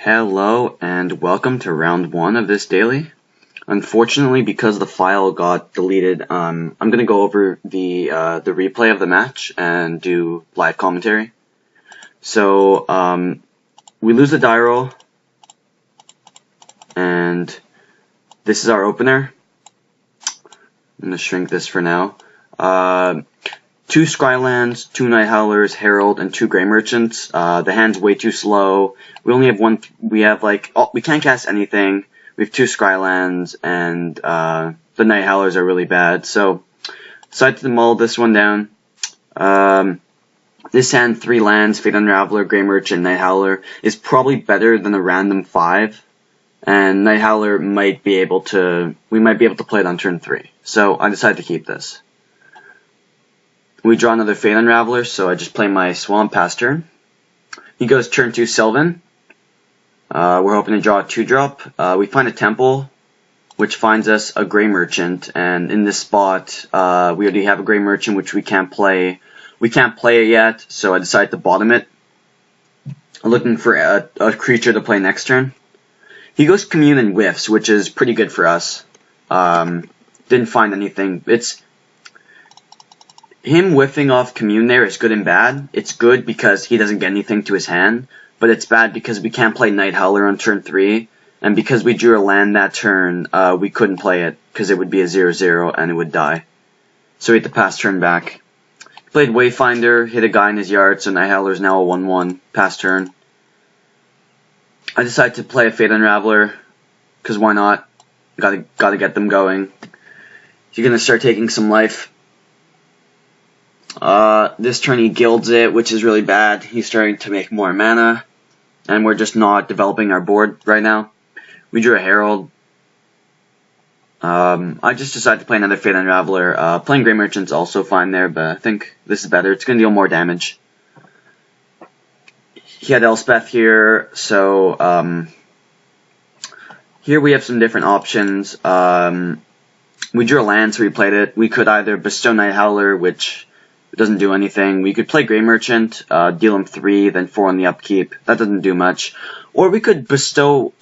Hello and welcome to round 1 of this daily. Unfortunately, because the file got deleted, I'm going to go over the replay of the match and do live commentary. So we lose the die roll, and this is our opener. I'm going to shrink this for now. 2 Scrylands, 2 Night Howlers, Herald, and 2 Grey Merchants. The hand's way too slow. We only have one. We have we can't cast anything. We have 2 Scrylands, and the Night Howlers are really bad. So decided to mull this one down. This hand, 3 lands, Fate Unraveler, Grey Merchant, Night Howler, is probably better than a random 5. And Night Howler we might be able to play it on turn 3. So I decided to keep this. We draw another Fate Unraveler, so I just play my Swamp past turn. He goes turn 2 Sylvan. We're hoping to draw a 2-drop. We find a Temple, which finds us a Grey Merchant, and in this spot, we already have a Grey Merchant, which we can't play. We can't play it yet, so I decided to bottom it. I'm looking for a creature to play next turn. He goes Commune and whiffs, which is pretty good for us. Didn't find anything. Him whiffing off Commune there is good and bad. It's good because he doesn't get anything to his hand, but it's bad because we can't play Night Howler on turn 3, and because we drew a land that turn, we couldn't play it because it would be a 0/0 and it would die. So we had to pass turn back. Played Wayfinder, hit a guy in his yard, so Night Howler is now a 1/1 pass turn. I decided to play a Fate Unraveler because why not? Gotta get them going. You're gonna start taking some life. This turn he gilds it, which is really bad. He's starting to make more mana, and we're just not developing our board right now. We drew a Herald. I just decided to play another Fate Unraveler. Playing Grey Merchant's also fine there, but I think this is better. It's going to deal more damage. He had Elspeth here, so here we have some different options. We drew a land, so we played it. We could either bestow Night Howler, which doesn't do anything. We could play Grey Merchant, deal him 3, then 4 on the upkeep. That doesn't do much. Or we could bestow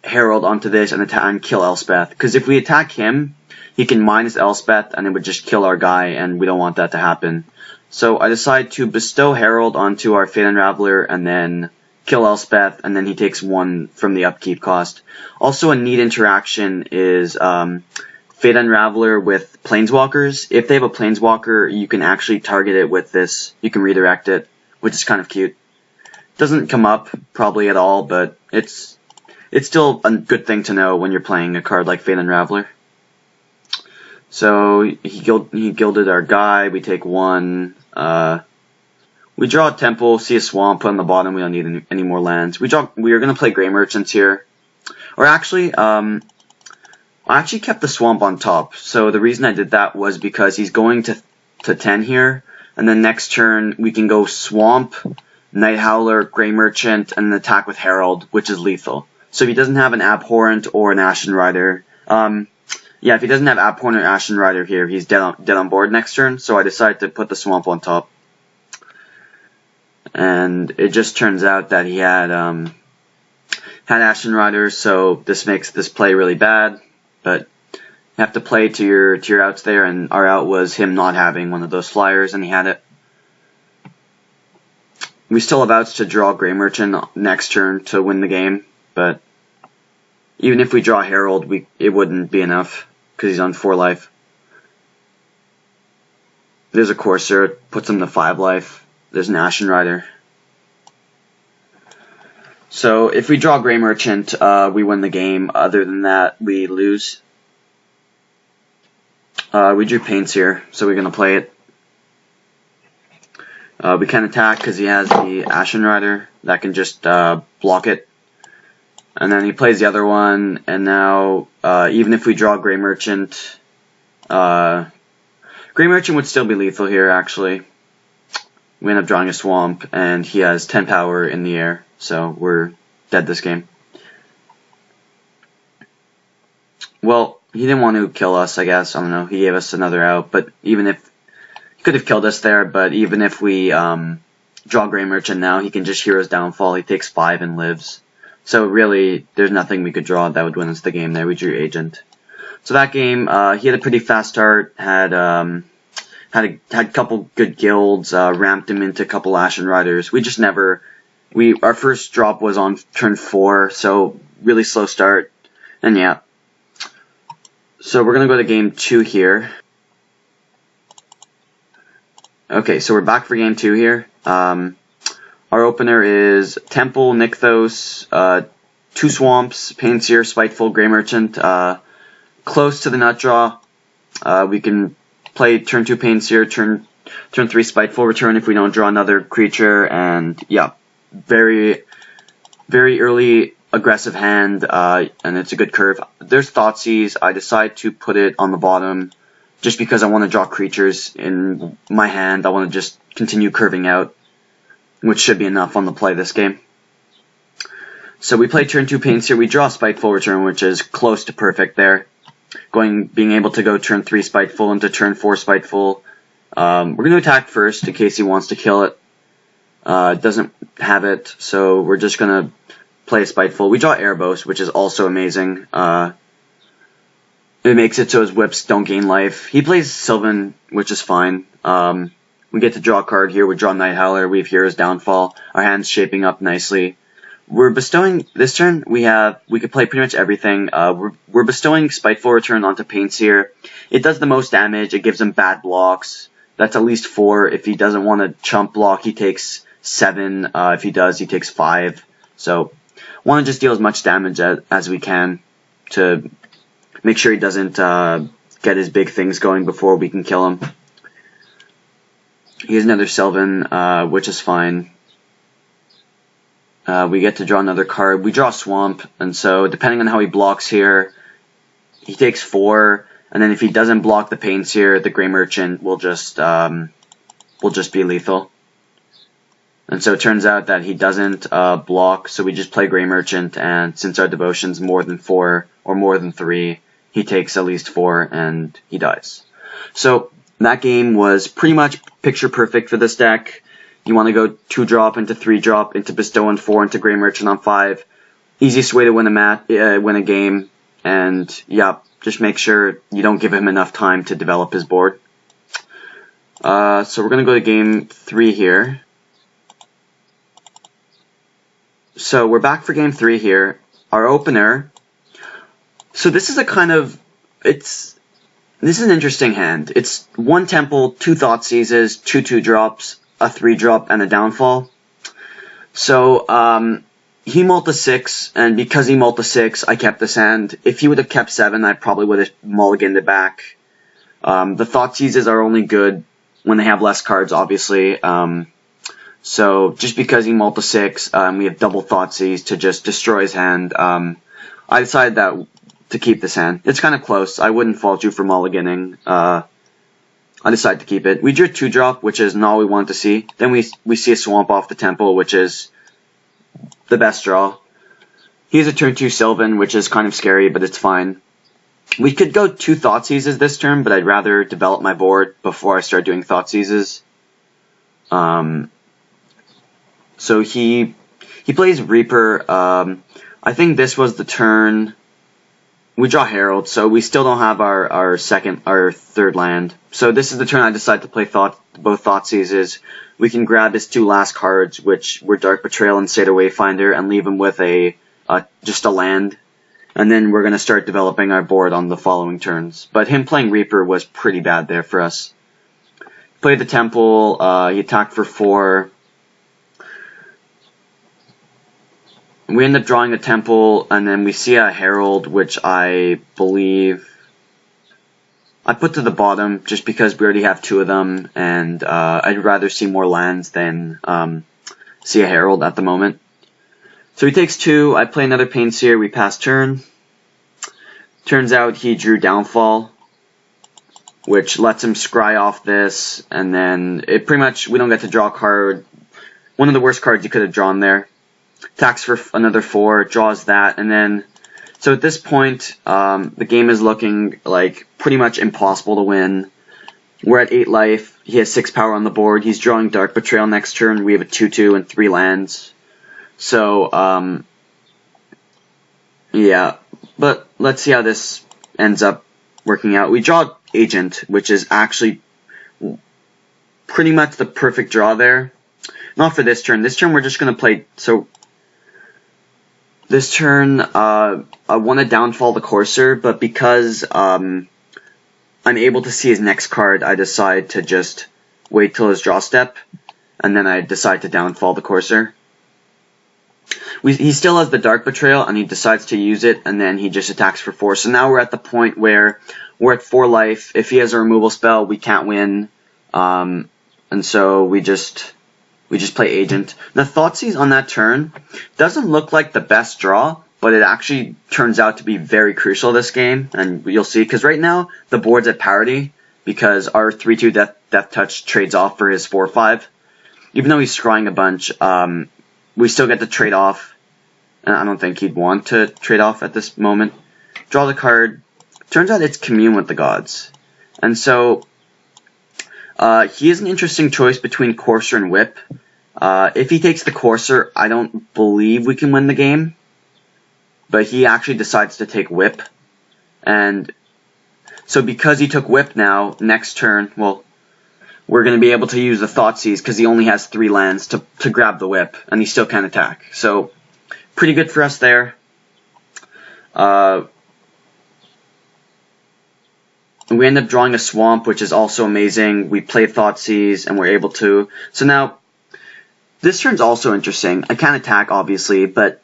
Herald onto this and attack and kill Elspeth. Because if we attack him, he can minus Elspeth and it would just kill our guy, and we don't want that to happen. So I decide to bestow Herald onto our Fate Unraveler and then kill Elspeth, and then he takes 1 from the upkeep cost. Also, a neat interaction is Fate Unraveler with Planeswalkers. If they have a Planeswalker, you can actually target it with this. You can redirect it, which is kind of cute. Doesn't come up probably at all, but it's still a good thing to know when you're playing a card like Fate Unraveler. So he gilded our guy. We take 1. We draw a Temple, see a Swamp, put on the bottom. We don't need any more lands. We are going to play Grey Merchants here. Or actually, I actually kept the Swamp on top. So the reason I did that was because he's going to 10 here. And then next turn, we can go Swamp, Night Howler, Grey Merchant, and an attack with Herald, which is lethal. So if he doesn't have an Abhorrent or an Ashen Rider, if he doesn't have Abhorrent or Ashen Rider here, he's dead on board next turn. So I decided to put the Swamp on top. And it just turns out that he had Ashen Rider, so this makes this play really bad. But you have to play to your outs there, and our out was him not having one of those flyers, and he had it. We still have outs to draw Grey Merchant next turn to win the game, but even if we draw Herald, it wouldn't be enough because he's on 4 life. There's a Courser, puts him to 5 life. There's an Ashen Rider. So if we draw Grey Merchant, we win the game. Other than that, we lose. We drew Paints here, so we're going to play it. We can't attack because he has the Ashen Rider that can just block it. And then he plays the other one, and now even if we draw Grey Merchant, Grey Merchant would still be lethal here, actually. We end up drawing a Swamp, and he has 10 power in the air, so we're dead this game. Well, he didn't want to kill us, I guess. I don't know. He gave us another out, but even if he could have killed us there, but even if we draw Grey Merchant now, he can just Hero's Downfall. He takes 5 and lives. So really, there's nothing we could draw that would win us the game there. We drew Agent. So that game, he had a pretty fast start, had a couple good guilds, ramped him into a couple Ashen Riders. We just never, our first drop was on turn 4, so really slow start, and yeah. So we're going to go to game 2 here. Okay, so we're back for game 2 here. Our opener is Temple, Nykthos, 2 Swamps, Painseer, Spiteful, Grey Merchant, close to the nut draw. We can play turn 2 Painseer, turn 3 Spiteful return if we don't draw another creature, and yeah, very early aggressive hand, and it's a good curve. There's Thoughtseize. I decide to put it on the bottom just because I want to draw creatures in my hand. I want to just continue curving out, which should be enough on the play this game. So we play turn 2 Painseer. We draw Spiteful return, which is close to perfect there. Being able to go turn 3 Spiteful into turn 4 Spiteful. We're going to attack first in case he wants to kill it. Doesn't have it, so we're just going to play Spiteful. We draw Erebos, which is also amazing. It makes it so his whips don't gain life. He plays Sylvan, which is fine. We get to draw a card here. We draw Night Howler. We have Hero's Downfall. Our hand's shaping up nicely. We're bestowing, this turn, we could play pretty much everything. We're bestowing Spiteful Return onto Painseer. It does the most damage. It gives him bad blocks. That's at least 4. If he doesn't want to chump block, he takes 7. If he does, he takes 5. So, want to just deal as much damage as we can to make sure he doesn't get his big things going before we can kill him. He has another Sylvan, which is fine. We get to draw another card. We draw Swamp, and so depending on how he blocks here, he takes 4, and then if he doesn't block the Painseer, the Grey Merchant will just be lethal. And so it turns out that he doesn't block, so we just play Grey Merchant, and since our devotion's more than 4 or more than 3, he takes at least 4 and he dies. So that game was pretty much picture perfect for this deck. You want to go 2-drop into 3-drop into Bestow on 4 into Grey Merchant on 5. Easiest way to win a game, and yeah, just make sure you don't give him enough time to develop his board. So we're going to go to game 3 here. So we're back for game 3 here. Our opener. So this is a kind of, this is an interesting hand. It's 1 Temple, 2 Thoughtseizes, 2 2-drops, a 3-drop, and a Downfall. So he multi 6, and because he multi 6, I kept this hand. If he would have kept 7, I probably would have mulliganed it back. The Thoughtseizes are only good when they have less cards, obviously. So just because he multi 6, we have double Thoughtseize to just destroy his hand. I decided that to keep this hand. It's kind of close. I wouldn't fault you for mulliganing. I decided to keep it. We drew 2-drop, which is not what we wanted to see. Then we see a Swamp off the Temple, which is the best draw. He has a turn 2 Sylvan, which is kind of scary, but it's fine. We could go 2 Thoughtseizes this turn, but I'd rather develop my board before I start doing Thoughtseizes. So he plays Reaper. I think this was the turn. We draw Herald, so we still don't have our third land. So this is the turn I decide to play both Thoughtseizes. We can grab his 2 last cards, which were Dark Betrayal and Satyr Wayfinder, and leave him with just a land. And then we're going to start developing our board on the following turns. But him playing Reaper was pretty bad there for us. Played the Temple, he attacked for 4. We end up drawing the Temple, and then we see a Herald, which I believe I put to the bottom just because we already have 2 of them, and I'd rather see more lands than see a Herald at the moment. So he takes 2, I play another Painseer, we pass turn. Turns out he drew Downfall, which lets him scry off this, and then it pretty much, we don't get to draw a card. One of the worst cards you could have drawn there. Attacks for another 4, draws that, and then, so at this point, the game is looking like pretty much impossible to win. We're at 8 life, he has 6 power on the board, he's drawing Dark Betrayal next turn, we have a 2-2 and 3 lands. So, Yeah, but let's see how this ends up working out. We draw Agent, which is actually pretty much the perfect draw there. Not for this turn. This turn we're just going to play, so this turn I want to downfall the Courser, but because I'm able to see his next card, I decide to just wait till his draw step, and then I decide to downfall the Courser. He still has the Dark Betrayal, and he decides to use it, and then he just attacks for 4. So now we're at the point where we're at 4 life. If he has a removal spell, we can't win, and so we just play Agent. Now, Thoughtseize on that turn doesn't look like the best draw, but it actually turns out to be very crucial this game, and you'll see, because right now the board's at parity, because our 3/2 Death Touch trades off for his 4/5. Even though he's scrying a bunch, we still get to trade off. And I don't think he'd want to trade off at this moment. Draw the card. Turns out it's Commune with the Gods. And so, he is an interesting choice between Courser and Whip. If he takes the Courser, I don't believe we can win the game. But he actually decides to take Whip. And so because he took Whip now, next turn, well, we're going to be able to use the Thoughtseize because he only has 3 lands to grab the Whip. And he still can't attack. So, pretty good for us there. We end up drawing a Swamp, which is also amazing. We play Thoughtseize, and we're able to. So now, this turn's also interesting. I can't attack, obviously, but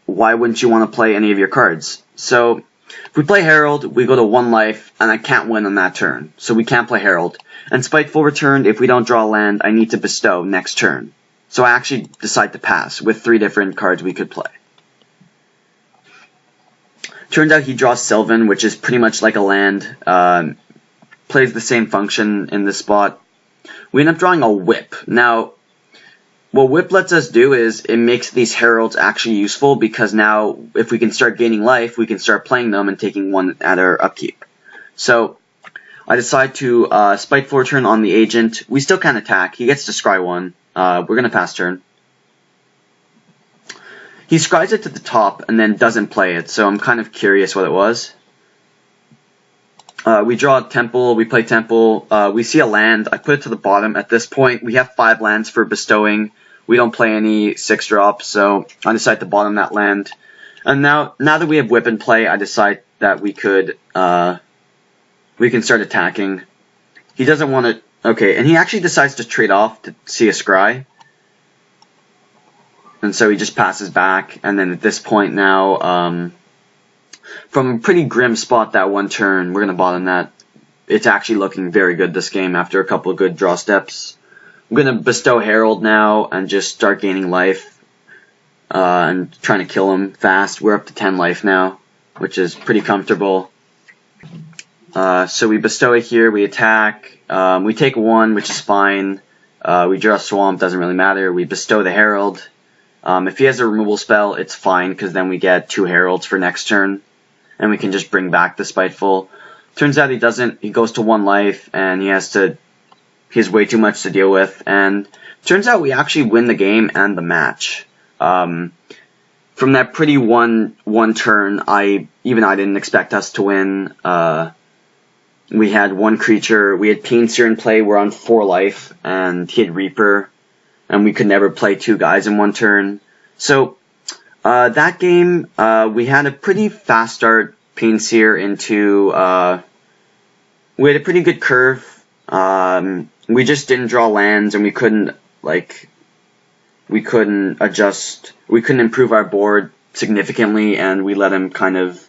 why wouldn't you want to play any of your cards? So, if we play Herald, we go to 1 life, and I can't win on that turn. So we can't play Herald. And Spiteful Return, if we don't draw land, I need to bestow next turn. So I actually decide to pass with 3 different cards we could play. Turns out he draws Sylvan, which is pretty much like a land. Plays the same function in this spot. We end up drawing a Whip. Now, what Whip lets us do is it makes these Heralds actually useful, because now if we can start gaining life, we can start playing them and taking 1 at our upkeep. So I decide to Spiteful Return on the Agent. We still can't attack. He gets to scry 1. We're going to pass turn. He scries it to the top and then doesn't play it, so I'm kind of curious what it was. We draw a Temple, we play Temple, we see a land, I put it to the bottom. At this point, we have 5 lands for bestowing. We don't play any 6 drops, so I decide to bottom that land. And now that we have Whip in play, I decide that we can start attacking. He doesn't want to. Okay, and he actually decides to trade off to see a scry. And so he just passes back, and then at this point now, from a pretty grim spot that 1 turn, we're going to bottom that. It's actually looking very good this game after a couple of good draw steps. I'm going to bestow Herald now and just start gaining life and trying to kill him fast. We're up to 10 life now, which is pretty comfortable. So we bestow it here, we attack, we take 1, which is fine. We draw a Swamp, doesn't really matter. We bestow the Herald. If he has a removal spell, it's fine, because then we get 2 Heralds for next turn, and we can just bring back the Spiteful. Turns out he doesn't. He goes to 1 life, and he has way too much to deal with, and turns out we actually win the game and the match. From that pretty one turn, I didn't expect us to win. We had 1 creature, we had Painseer in play, we're on 4 life, and he had Reaper, and we could never play 2 guys in 1 turn. So, that game, we had a pretty fast start. Painseer into, we had a pretty good curve. We just didn't draw lands, and we couldn't improve our board significantly, and we let him kind of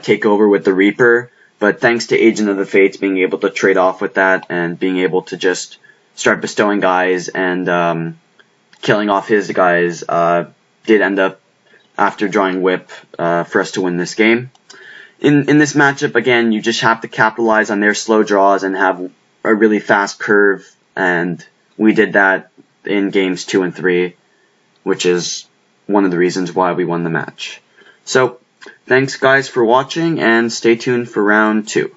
take over with the Reaper. But thanks to Agent of the Fates being able to trade off with that, and being able to just start bestowing guys and killing off his guys, did end up, after drawing Whip, for us to win this game. In this matchup, again, you just have to capitalize on their slow draws and have a really fast curve, and we did that in games 2 and 3, which is one of the reasons why we won the match. So, thanks guys for watching, and stay tuned for round 2.